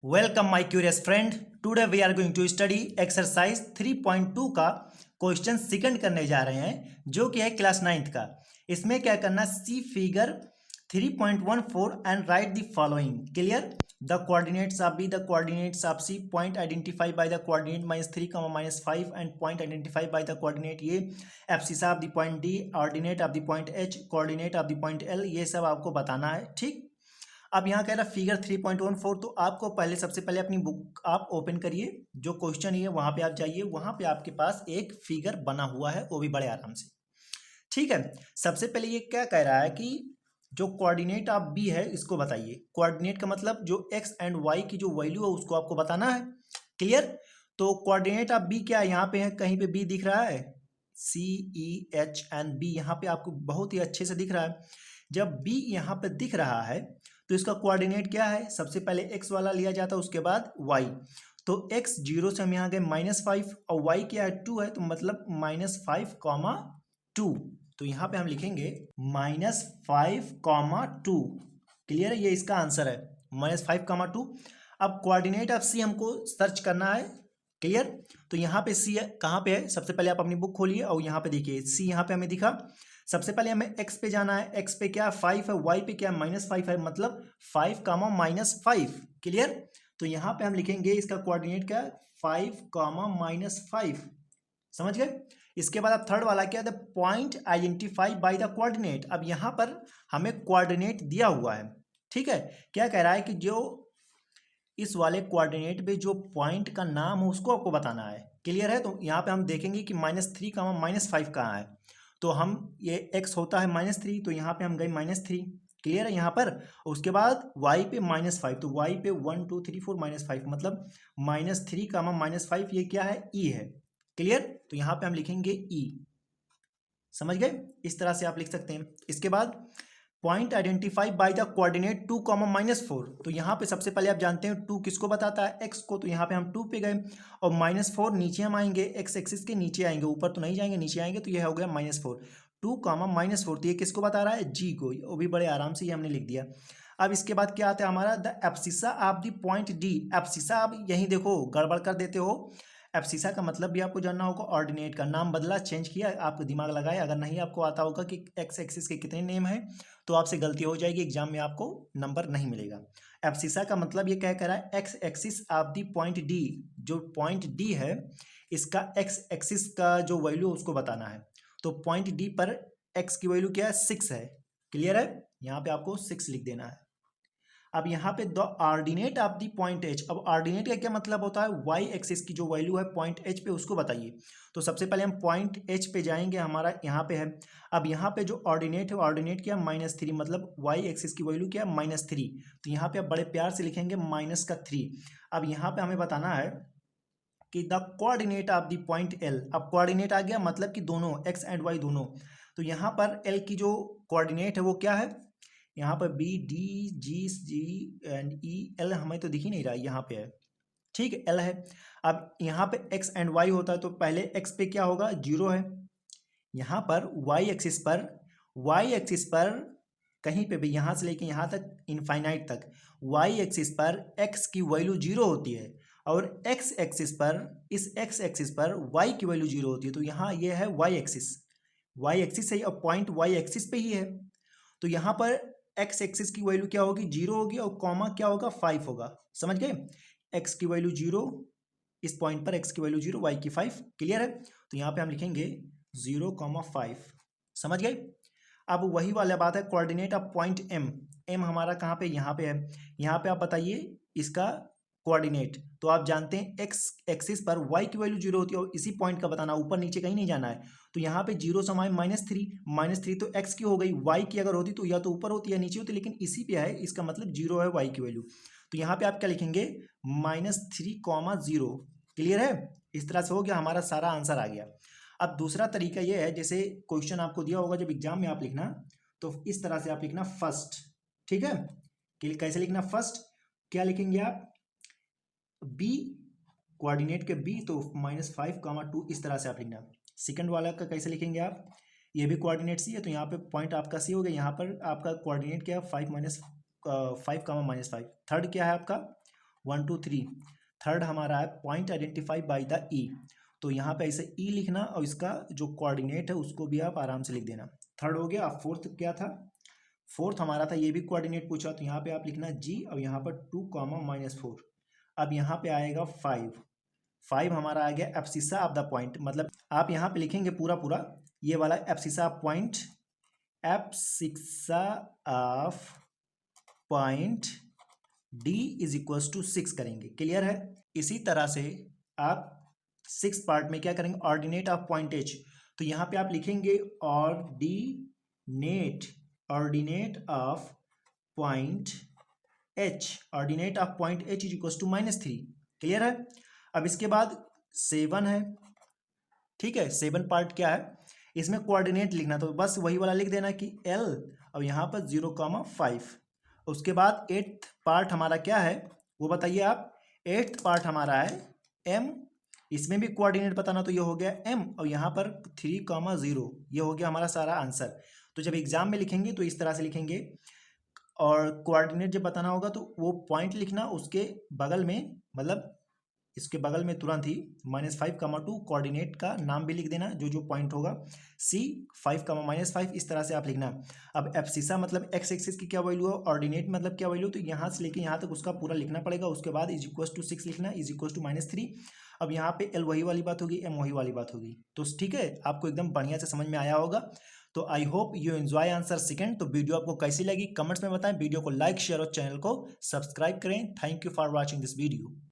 Welcome my curious friend. Today we are going to study exercise 3.2 का question second करने जा रहे हैं जो कि है क्लास 9th का। इसमें क्या करना, see figure 3.14 and write the following. Clear? The coordinates of B, the coordinates of C, point identify by the coordinate -3, -5 and point identify by the coordinate A, abscissa of the point D, ordinate of the point H, coordinate of the point L, ये सब आपको बताना है। ठीक, अब यहाँ कह रहा है फिगर 3.14, तो आपको पहले सबसे पहले अपनी बुक आप ओपन करिए, जो क्वेश्चन है वहां पे आप जाइए, वहां पे आपके पास एक फिगर बना हुआ है, वो भी बड़े आराम से। ठीक है, सबसे पहले ये क्या कह रहा है कि जो कोऑर्डिनेट ऑफ बी है इसको बताइए। कोऑर्डिनेट का मतलब जो एक्स एंड वाई की जो वैल्यू है उसको आपको बताना है। क्लियर? तो कोऑर्डिनेट ऑफ बी क्या है, यहाँ पे है, कहीं पे बी दिख रहा है, CEH एंड बी यहाँ पे आपको बहुत ही अच्छे से दिख रहा है। जब बी यहाँ पे दिख रहा है तो इसका कोऑर्डिनेट क्या है, सबसे पहले एक्स वाला लिया जाता है, उसके बाद वाई। तो एक्स 0 से हम यहाँ गए -5 और वाई क्या है 2 है, तो मतलब -5, 2। तो यहाँ पे हम लिखेंगे -5, 2। क्लियर है? ये इसका आंसर है -5, 2। अब कोऑर्डिनेट ऑफ सी हमको सर्च करना है। क्लियर? तो यहाँ पे सी कहाँ पे है, सबसे पहले आप अपनी बुक खोलिए और यहाँ पे देखिए सी यहाँ पे हमें दिखा। सबसे पहले हमें एक्स पे जाना है, एक्स पे क्या 5 है, वाई पे क्या -5 है, मतलब 5, -5। क्लियर? तो यहाँ पे हम लिखेंगे इसका कोऑर्डिनेट क्या, 5, -5। समझ गए? इसके बाद अब थर्ड वाला क्या है, the point identify by the coordinate. अब यहाँ पर हमें कोऑर्डिनेट दिया हुआ है। ठीक है, क्या कह रहा है कि जो इस वाले कोऑर्डिनेट पे जो पॉइंट का नाम है उसको आपको बताना है। क्लियर है? तो यहाँ पे हम देखेंगे कि -3, -5 कहाँ है। तो हम ये x होता है -3, तो यहाँ पे हम गए -3। क्लियर है यहाँ पर? उसके बाद y पे -5, तो y पे 1 2 3 4 -5, मतलब -3, -5, ये क्या है, e है। क्लियर? तो यहाँ पे हम लिखेंगे e। समझ गए? इस तरह से आप लिख सकते हैं। इसके बाद point identify by the coordinate 2, -4। तो यहाँ पे सबसे पहले आप जानते हैं 2 किसको बताता है, x को। तो यहाँ पे हम 2 पे गए और -4 नीचे हम आएंगे, x एक्सिस के नीचे आएंगे, ऊपर तो नहीं जाएंगे, नीचे आएंगे, तो यह हो गया -4। 2, -4, तो ये किसको बता रहा है, g को। वो भी बड़े आराम से ये हमने लिख दिया। अब इसके बाद क्या आता है हमारा, the abscissa of the point D. Abscissa, अब यहीं देखो गड़बड़ कर देते हो। एब्सिसा का मतलब भी आपको जानना होगा, ऑर्डिनेट का नाम बदला, चेंज किया, आप दिमाग लगाए। अगर नहीं आपको आता होगा कि एक्स एक्सिस के कितने नेम हैं तो आपसे गलती हो जाएगी, एग्जाम में आपको नंबर नहीं मिलेगा। एब्सिसा का मतलब ये क्या कह रहा है, x axis of the point D. जो पॉइंट डी है इसका एक्स एक्सिस का जो वैल्यू उसको बताना है। तो पॉइंट डी पर एक्स की वैल्यू क्या है, 6 है। क्लियर है? यहाँ पे आपको 6 लिख देना है। अब यहाँ पे the ordinate of the point H. अब ऑर्डिनेट का क्या मतलब होता है, वाई एक्सिस की जो वैल्यू है पॉइंट एच पे उसको बताइए। तो सबसे पहले हम पॉइंट एच पे जाएंगे, हमारा यहाँ पे है। अब यहाँ पे जो ऑर्डिनेट है, ऑर्डिनेट क्या, -3, मतलब वाई एक्सिस की वैल्यू क्या, -3। तो यहाँ पे आप बड़े प्यार से लिखेंगे -3। अब यहाँ पे हमें बताना है कि the coordinate of the point L. अब कोऑर्डिनेट आ गया, मतलब कि दोनों एक्स एंड वाई दोनों। तो यहाँ पर एल की जो कोऑर्डिनेट है वो क्या है, यहाँ पर B D G and E L हमें तो दिख ही नहीं रहा है, यहाँ पे है। ठीक है, एल है। अब यहाँ पे एक्स एंड वाई होता है, तो पहले एक्स पे क्या होगा, 0 है। यहाँ पर वाई एक्सिस पर कहीं पे भी, यहाँ से लेके यहाँ तक इनफाइनाइट तक, वाई एक्सिस पर एक्स की वैल्यू 0 होती है और एक्स एक्सिस पर, इस एक्स एक्सिस पर वाई की वैल्यू 0 होती है। तो यहाँ ये है वाई एक्सिस है और पॉइंट वाई एक्सिस पे ही है। तो यहाँ पर एक्स एक्सिस की वैल्यू क्या होगी, 0 होगी और कॉमा क्या होगा, 5 होगा। समझ गए? एक्स की वैल्यू 0, इस पॉइंट पर एक्स की वैल्यू 0, वाई की 5। क्लियर है? तो यहाँ पे हम लिखेंगे 0, 5। समझ गए? अब वही वाला बात है, coordinate of point M. M हमारा कहाँ पे, यहाँ पे है। यहाँ पे आप बताइए इसका कोऑर्डिनेट। तो आप जानते हैं एक्स एक्सिस पर वाई की वैल्यू 0 होती है और इसी पॉइंट का बताना, ऊपर नीचे कहीं नहीं जाना है। तो यहाँ पे 0 से हमारे -3 तो एक्स की हो गई, वाई की अगर होती तो या तो ऊपर होती या नीचे होती, लेकिन इसी पे है, इसका मतलब 0 है वाई की वैल्यू। तो यहाँ पे आप क्या लिखेंगे, -3, 0। क्लियर है? इस तरह से हो गया, हमारा सारा आंसर आ गया। अब दूसरा तरीका ये है, जैसे क्वेश्चन आपको दिया होगा जब एग्जाम में आप लिखना, तो इस तरह से आप लिखना फर्स्ट। ठीक है? कैसे लिखना, फर्स्ट क्या लिखेंगे आप, बी, कोऑर्डिनेट के बी, तो -5, 2, इस तरह से आप लिखना। सेकंड वाला का कैसे लिखेंगे आप, ये भी कोऑर्डिनेट सी है, तो यहाँ पे पॉइंट आपका सी हो गया, यहाँ पर आपका कोऑर्डिनेट क्या है, 5, -5। थर्ड क्या है आपका, 1 2 3। थर्ड हमारा है पॉइंट आइडेंटिफाई बाय द ई, तो यहाँ पे ऐसे ई लिखना और इसका जो कोऑर्डिनेट है उसको भी आप आराम से लिख देना। थर्ड हो गया। अब फोर्थ क्या था? फोर्थ हमारा था ये भी कोऑर्डिनेट पूछा, तो यहाँ पे आप लिखना जी और यहाँ पर 2, -4। अब यहाँ पे आएगा 5 हमारा आ गया एब्सिसा ऑफ द पॉइंट, मतलब आप यहाँ पे लिखेंगे पूरा पूरा ये वाला abscissa point, abscissa of point D is equals to 6 करेंगे। क्लियर है? इसी तरह से आप 6 पार्ट में क्या करेंगे? ऑर्डिनेट ऑफ पॉइंट एच, तो यहाँ पे आप लिखेंगे ordinate of point H, ordinate of point H is equals to -3। Clear है? अब इसके बाद 7 है, ठीक है। 7 पार्ट क्या है? इसमें कोऑर्डिनेट लिखना, तो बस वही वाला लिख देना कि L और यहाँ पर 0,5। उसके बाद 8th पार्ट हमारा क्या है वो बताइए आप? 8th पार्ट हमारा है M, इसमें भी कोऑर्डिनेट बताना, तो ये हो गया M और यहाँ पर 3,0। ये हो गया हमारा सारा आंसर। तो जब एग्जाम में लिखेंगे तो इस तरह से लिखेंगे, और कोऑर्डिनेट जब बताना होगा तो वो पॉइंट लिखना, उसके बगल में, मतलब इसके बगल में तुरंत ही -5,2 कोऑर्डिनेट का नाम भी लिख देना, जो जो पॉइंट होगा C 5, -5, इस तरह से आप लिखना। अब एब्सिसा मतलब एक्स एक्सिस की क्या वैल्यू है, ऑर्डिनेट मतलब क्या वैल्यू, तो यहाँ से लेके यहाँ तक उसका पूरा लिखना पड़ेगा। उसके बाद इज इक्वल्स टू 6 लिखना, इज इक्वल्स टू -3। अब यहाँ पे L वही वाली बात होगी, M वही वाली बात होगी। तो ठीक है, आपको एकदम बढ़िया से समझ में आया होगा। तो I hope you enjoy answer second. तो वीडियो आपको कैसी लगी कमेंट्स में बताएं, वीडियो को लाइक शेयर और चैनल को सब्सक्राइब करें। Thank you for watching this video.